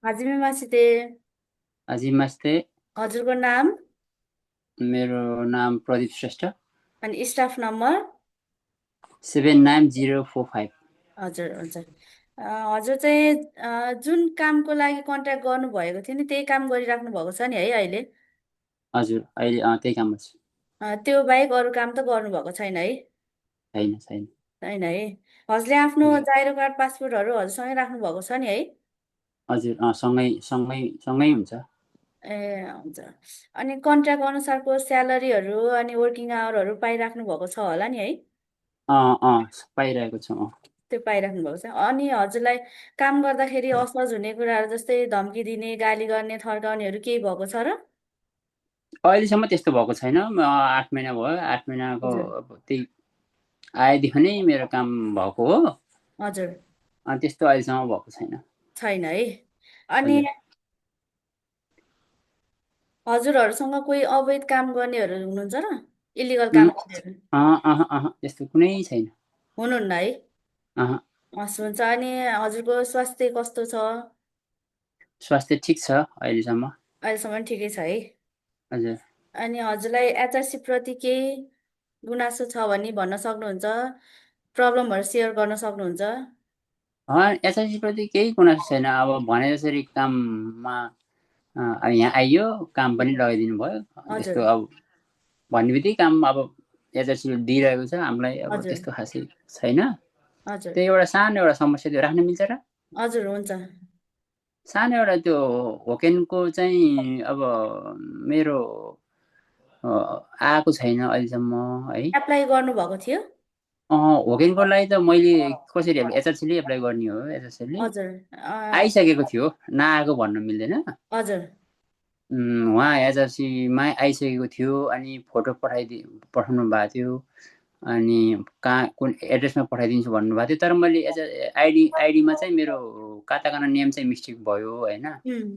हाजिमे मासिते। नमस्ते। हजुरको नाम मेरो नाम प्रदीप श्रेष्ठ। अनि स्टाफ नम्बर। 79045। हजुर हुन्छ। हजुर चाहिँ जुन कामको लागि कन्ट्याक्ट गर्नुभएको थियो नि त्यही काम गरिराख्नु भएको छ नि है अहिले? हजुर, अहिले त्यही काममा छु। त्यो बाहेक अरू काम त गर्नुभएको छैन है? छैन छैन। छैन है। हजुरले आफ्नो हजुर जाइरो कार्ड पासपोर्टहरू हजुरसँगै राख्नु भएको छ नि है? हजुर सँगै सँगै सँगै हुन्छ। ए हुन्छ। अनि कन्ट्र्याक्ट अनुसारको स्यालेरीहरू अनि वर्किङ आवरहरू पाइराख्नु भएको छ होला नि है? पाइरहेको छु त्यो पाइराख्नु भएको छ। अनि हजुरलाई काम गर्दाखेरि असहज हुने कुराहरू जस्तै धम्की दिने, गाली गर्ने, थर्काउनेहरू केही भएको छ र? अहिलेसम्म त्यस्तो भएको छैन। 8 महिना भयो। 8 महिनाको हजुर अब त्यही आएदेखि नै मेरो काम भएको हो। हजुर। त्यस्तो अहिलेसम्म भएको छैन। छैन है। अनि हजुर। हजुरहरूसँग कोही अवैध काम गर्नेहरू हुनुहुन्छ र? इलिगल उम्, काम गर्नेहरू त्यस्तो कुनै छैन। हुनुहुन्न है? अह हस् हुन्छ। अनि हजुरको स्वास्थ्य कस्तो छ? स्वास्थ्य ठिक छ अहिलेसम्म। अहिलेसम्म ठिकै छ है। हजुर। अनि हजुरलाई एचआरसी प्रति केही गुनासो छ भने भन्न सक्नुहुन्छ, प्रब्लमहरू सेयर गर्न सक्नुहुन्छ। एसएलसी प्रति केही गुनासो छैन। अब भने जसरी काममा अब यहाँ आइयो, काम पनि लगाइदिनु भयो। त्यस्तो हजुर अब भन्ने बित्तिकै काम अब एचआरसी दिइरहेको छ हामीलाई। अब हजुर त्यस्तो खासै छैन। हजुर त्यो एउटा सानो एउटा समस्या त्यो राख्न मिल्छ र? हजुर हुन्छ। सानो एउटा त्यो होकेनको चाहिँ अब मेरो आएको छैन अहिलेसम्म है। एप्लाई गर्नुभएको थियो? होकेनको लागि त मैले कसरी एचआरसीले एप्लाई गर्ने हो। एचआरसीले हजुर आइसकेको थियो, नआएको भन्नु मिल्दैन। हजुर उहाँ एचआरसीमा आइसकेको थियो। अनि फोटो पठाउनु भएको थियो। अनि कहाँ कुन एड्रेसमा पठाइदिन्छु भन्नुभएको थियो। तर मैले आइडीमा चाहिँ मेरो कता नेम चाहिँ मिस्टेक भयो होइन। उम्,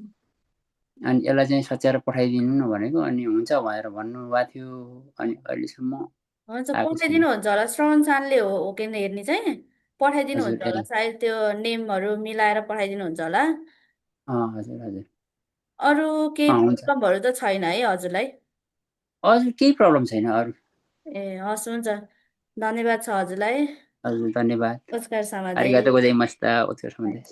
अनि यसलाई चाहिँ सच्याएर पठाइदिनु न भनेको। अनि हुन्छ भनेर भन्नुभएको थियो। अनि अहिलेसम्म हुन्छ। आएको छैन। पठाइदिनुहुन्छ होला, श्रवण चानले हो के हेर्ने चाहिँ हजुर पठाइदिनुहुन्छ होला एड्रेस। सायद, त्यो नेमहरू मिलाएर पठाइदिनुहुन्छ होला। हजुर हजुर। अरू केही हुन्छ। प्रब्लमहरू त छैन है हजुरलाई? हजुर केही प्रब्लम छैन अरू। ए हस् हुन्छ। धन्यवाद छ हजुरलाई। हजुर धन्यवाद। ओस्कार सामादै। आरिगातो गोजाइमास्ता। ओत्सर